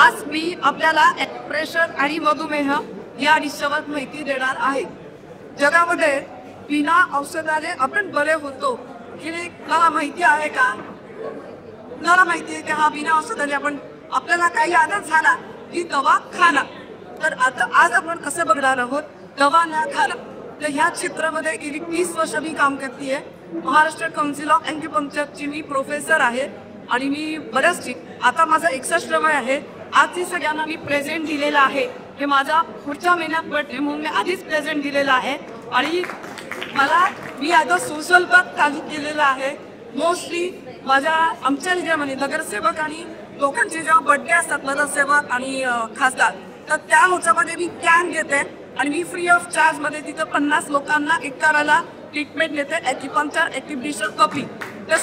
आज मी आपल्याला प्रेशर आणि मधुमेह या विषयावर माहिती देणार आहे। जगामध्ये बिना औषधाने आपण बरे होतो हे मला माहिती आहे का? मला माहिती आहे की हा बिना औषधाने आपल्याला काही आजार झाला की दवा खाना। तर आता आज आपण कसं बघणार आहोत दवा न खाना। तर ह्या क्षेत्रामध्ये गेली 30 वर्ष मी काम करते। महाराष्ट्र काउन्सिल ऑफ ॲक्युपंक्चरची मी प्रोफेसर आहे आणि मी बऱ्याच आता माझा 61 वय आहे। आज सगळ्यांना मी प्रेझेंट दिलेला आहे। हे माझा पुढच्या महिन्यात बर्थडे म्हणून मी आधीच प्रेझेंट दिलेला आहे आणि मी आता सोशल वर्क चालू केलेला आहे। मोस्टली आमच्या एरियामध्ये नगरसेवक आणि लोकांचे जेव्हा बर्थडे असतात नगरसेवक आणि खासदार तर त्या ह्याच्यामध्ये मी कॅम्प घेते आणि मी फ्री ऑफ चार्ज मध्ये तिथं 50 लोकांना एकाला ट्रीटमेंट देते। Acupuncture acupressure cupping. तर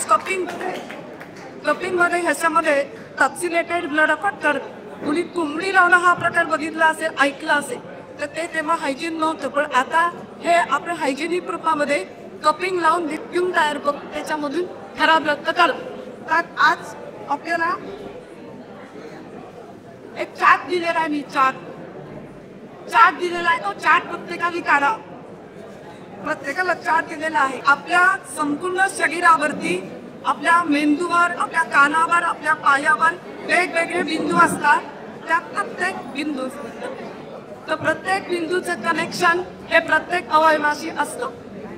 कपिंग मध्ये ह्याच्यामध्ये टॉक्सिनेटेड ब्लड तर कुणी कोंबडी लावणं हा प्रकार बघितला असेल ऐकला असेल तर ते तेव्हा हायजीन नव्हतं, पण आता हे आपल्या हायजीनिक रूपामध्ये कपिंग लावून व्हॅक्यूम तयार करून त्याच्यामधून खराब रक्त काढतो। तर आज आपल्याला एक चार्ट दिलेला आहे। मी चार्ट दिलेला आहे तो चार्ट प्रत्येकाने काढा। प्रत्येकाला चार्ट दिलेला आहे। आपल्या संपूर्ण शरीरावरती आपल्या मेंदूवर आपल्या कानावर आपल्या पायावर वेगवेगळे बिंदू असतात। त्या प्रत्येक बिंदूचं कनेक्शन हे प्रत्येक अवयवाशी असतं।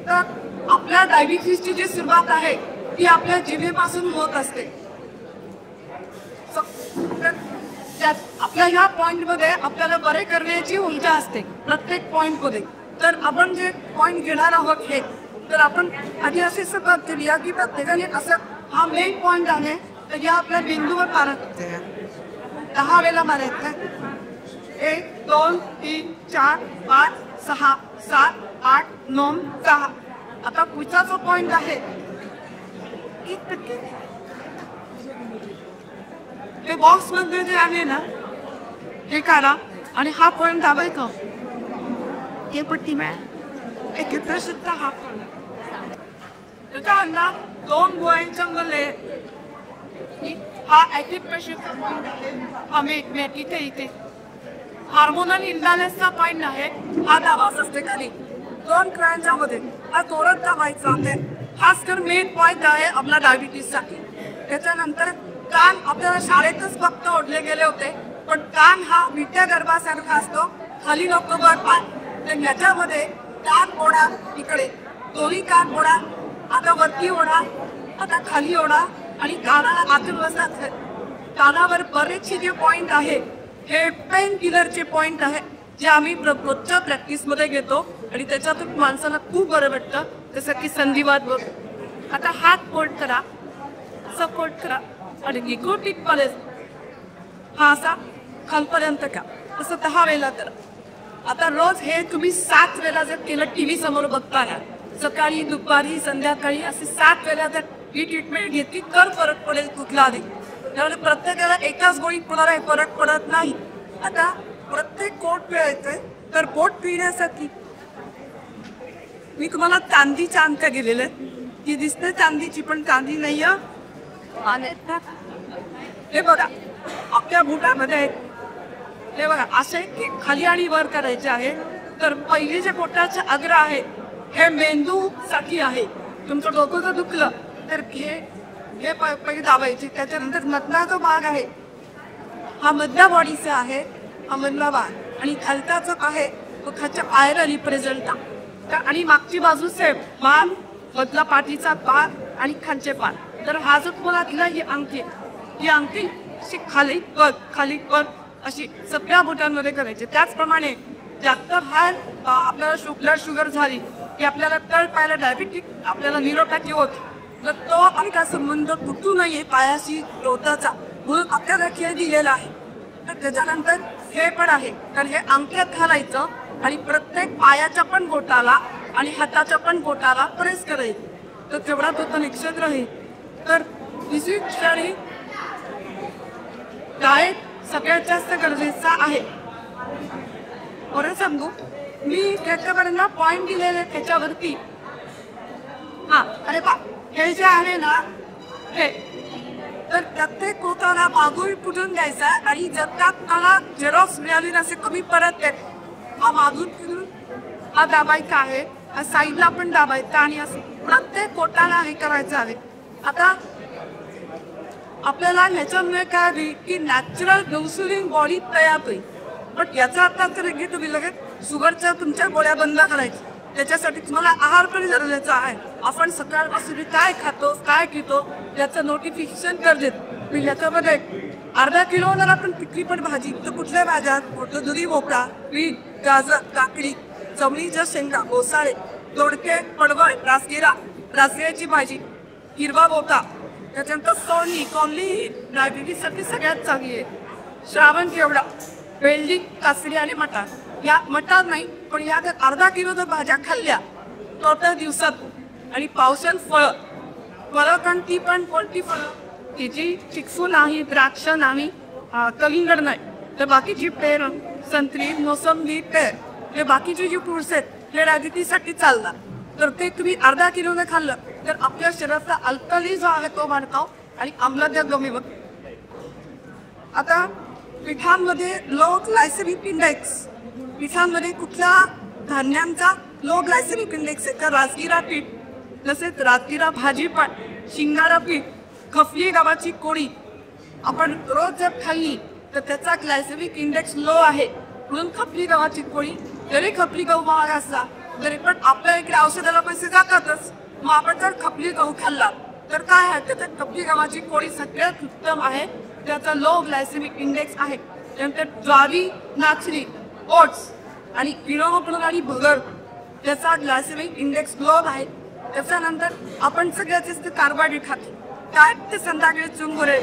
तर आपल्या डायबिटीसची जी सुरुवात आहे ती आपल्या जिभेपासून होत असते। आपल्या ह्या पॉइंट मध्ये आपल्याला बरे करण्याची ऊर्जा असते प्रत्येक पॉइंट मध्ये। तर आपण जे पॉइंट घेणार आहोत हे तर आपण आधी असे सुरुवात केली की प्रत्येकाने असं हा मेन पॉइंट आहे तर या आपल्या बिंदूवर मारत 10 वेळा मारायचं। 1 2 3 4 5 6 7 8 9 10। आता पुढचा जो पॉइंट आहे ते बॉक्स मध्ये जे आहे ना हे काढा आणि हा पॉइंट दाबायचा। हे पट्टी एकत्र सुद्धा हा त्याच्या अंदाज 2 गोळ्यांच्या मध्ये हा ॲक्युप्रेशर पॉइंट आहे। आम्ही इथे हार्मोनल इम्बॅलन्सचा पॉइंट आहे। हा दाबाच असते खाली 2 कळ्यांच्या मध्ये हा तोरत दाबायचा आहे। खास कर मेन पॉइंट आहे आपला डायबिटीस साठी। त्याच्यानंतर कान आपल्याला शाळेतच फक्त ओढले गेले होते, पण कान हा विट्या गर्भासारखा असतो। खाली नको वर तर याच्यामध्ये कान ओढा इकडे दोन्ही कान ओढा, आता वरती ओढा, आता खाली ओढा आणि कानाला आतून बसतात। कानावर बरेचसे जे पॉइंट आहे हे पेन किलरचे पॉइंट आहे जे आम्ही रोजच्या प्रॅक्टिस मध्ये घेतो आणि त्याच्यातून माणसाला खूप बरं वाटतं, जसं की संधिवात बघ। आता हात फोल्ड करा, सपोर्ट करा आणि निकोटिक पलेस हा असा खालपर्यंत का असं 10 वेळा करा। आता रोज हे तुम्ही 7 वेळा जर केलं टीव्ही समोर बघताना सकाळी दुपारी संध्याकाळी असे 7 वेळा जर ही ट्रीटमेंट घेतली तर फरक पडेल कुठला आधी। त्यामुळे प्रत्येकाला एकाच गोळीत कोणाला फरक पडत नाही। आता प्रत्येक पोट पिळायचंय तर पोट पिण्यासाठी मी तुम्हाला चांदीचा अंक गेलेले ती दिसते चांदीची, पण चांदी नाही आहे। हे बघा आपल्या बुटामध्ये हे बघा असे की खाली आणि वर करायचे आहे। तर पहिले जे पोटाचे अग्र आहे हे मेंदू साठी आहे। तुमचं डोकं जर दुखलं तर हे पहिले दाबायचे। त्याच्यानंतर मधला जो भाग आहे हा मधल्या बॉडीचा आहे, हा मधला भाग आणि खालचा जो आहे तो खालच्या पायाला रिप्रेझेंट आणि मागची बाजू सेम मान मधला पाठीचा भाग आणि खालचे पान। तर हा जो तुम्हाला दिला ही अंगठी अशी खाली वर अशी सगळ्या बोटांमध्ये करायचे। त्याचप्रमाणे जास्त हाल आपल्याला ब्लड शुगर झाली की आपल्याला तळ पायाला डायबिटिक आपल्याला न्यूरोपॅथी होत, तर तो आपला संबंध तुटू नये पायाशी रोताचा म्हणून आपल्याला खेळ दिलेला आहे। तर त्याच्यानंतर हे पण आहे तर हे अंगठ्यात घालायचं आणि प्रत्येक पायाच्या पण बोटाला आणि हाताच्या पण बोटाला प्रेस करायचं तर तेवढा तो कनेक्शन राहील। तर विशिष्ट डाएट सगळ्यात जास्त गरजेचा आहे। बरं सांगू मी त्याच्यापर्यंत पॉइंट दिलेले त्याच्यावरती अरे बा हे जे आहे ना हे तर प्रत्येक कोटाला मागून कुठून द्यायचा आणि जर त्यात मला झेरॉक्स मिळाली नसेल कमी परत देत हा मागून कुठून हा दाबायचा आहे, साईडला पण दाबायचा आणि असं प्रत्येक कोटाला हे करायचं आहे. आता आपल्याला ह्याच्यामुळे काय होईल की नॅचरल इन्सुलिन बॉडी तयार होईल. पण याचा अर्थ असं नाही की तुम्ही लगेच शुगरच्या तुमच्या गोळ्या बंद करायच्या. त्याच्यासाठी तुम्हाला आहार पण गरजेचा आहे. आपण सकाळपासून काय खातो काय घेतो याचं नोटिफिकेशन गरजेचं. याच्यामध्ये अर्धा किलो जर आपण पिकली पण भाजी तर कुठल्या भाज्या दुधी भोपळा, बीट, गाजर, काकडी, चवळीच्या शेंगा, घोसाळे, दोडके, पडवळ, राजगिराची भाजी, हिरवा बोटा, त्याच्यानंतर कॉर्ली डायबिटीससाठी सगळ्यात चांगली आहे. श्रावण केवडा, वेल्डी, कासरी आणि मटार. या मटार नाही पण या अर्धा किलो जर भाज्या खाल्ल्या तर दिवसात आणि पावसात फळं कोणती पण कोणती फळं की जी चिक्कू नाही, द्राक्ष नाही, कलिंगड नाही, तर बाकीची पेर, संत्री, मोसंबी, पेर हे बाकीचे जे फ्रुट्स आहेत हे डायबिटीससाठी चालतात. तर ते तुम्ही अर्धा किलो ने खाल्लं तर आपल्या शरीराचा अल्कली जो आहे तो वाढतो आणि आम्लता कमी होते. आता पिठांमध्ये लो ग्लायसेमिक इंडेक्स, पिठांमध्ये कुठल्या धान्यांचा लो ग्लायसेमिक इंडेक्स आहे तर राजगिरा पीठ, तसेच राजगिरा भाजीपाट, शिंगारा पीठ, खपली गव्हाची कोळी आपण रोज जर खाल्ली तर त्याचा ग्लायसेमिक इंडेक्स लो आहे. म्हणून खपली गव्हाची कोळी, जरी खपली गहू महाग असला तरी पण आपल्या इकडे औषधाला पैसे जातातच. मग आपण जर खपली गहू खाल्ला तर काय आहे त्याच्यात खपली गव्हाची कोळी सगळ्यात उत्तम आहे, त्याचा लो ग्लायसेमिक इंडेक्स आहे. त्यानंतर ज्वारी, नाचणी, ओट्स आणि किनोवा आणि भगर त्याचा ग्लायसेमिक इंडेक्स लो आहे. त्याच्यानंतर आपण सगळ्यात जास्त कार्बोहायड्रेट खातो काय ते संध्याकाळी चुरमुरे,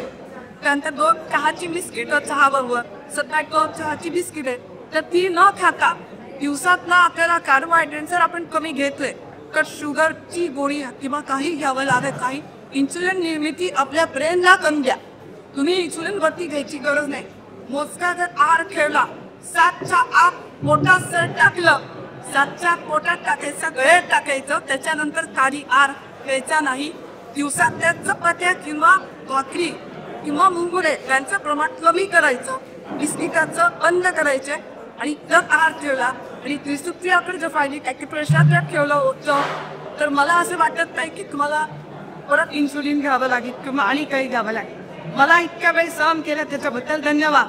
त्यानंतर 2 चहाची बिस्किट चहा बरोबर, सकाळी 2 चहाची बिस्किट आहे तर ती न खाता दिवसातला आपल्याला कार्बोहायड्रेट जर आपण कमी घेतले तर शुगरची गोळी किंवा काही घ्यावं लागत नाही. इन्सुलिन निर्मिती आपल्या ब्रेनला कमी द्या. तुम्ही इन्सुलिन वरती घ्यायची गरज नाही. मोजका जर आहार ठेवला, 7च्या आत मोठा सर टाकलं, 7च्या पोटात टाकायचं, गळ्यात टाकायचं, त्याच्यानंतर काही आहार घ्यायचा नाही. दिवसात त्या चपात्या किंवा भाकरी किंवा मुंगुरे यांचं प्रमाण कमी करायचं, बिस्किटाचं बंद करायचे आणि जर आहार ठेवला आणि त्रिसूत्रीयाकडे जर फायली ॲक्युप्रेशर जर ठेवलं होतं तर मला असं वाटत नाही की तुम्हाला परत इन्सुलिन घ्यावं लागेल किंवा आणि काही घ्यावं लागेल. मला इतक्या वेळ सहन केलं त्याच्याबद्दल धन्यवाद.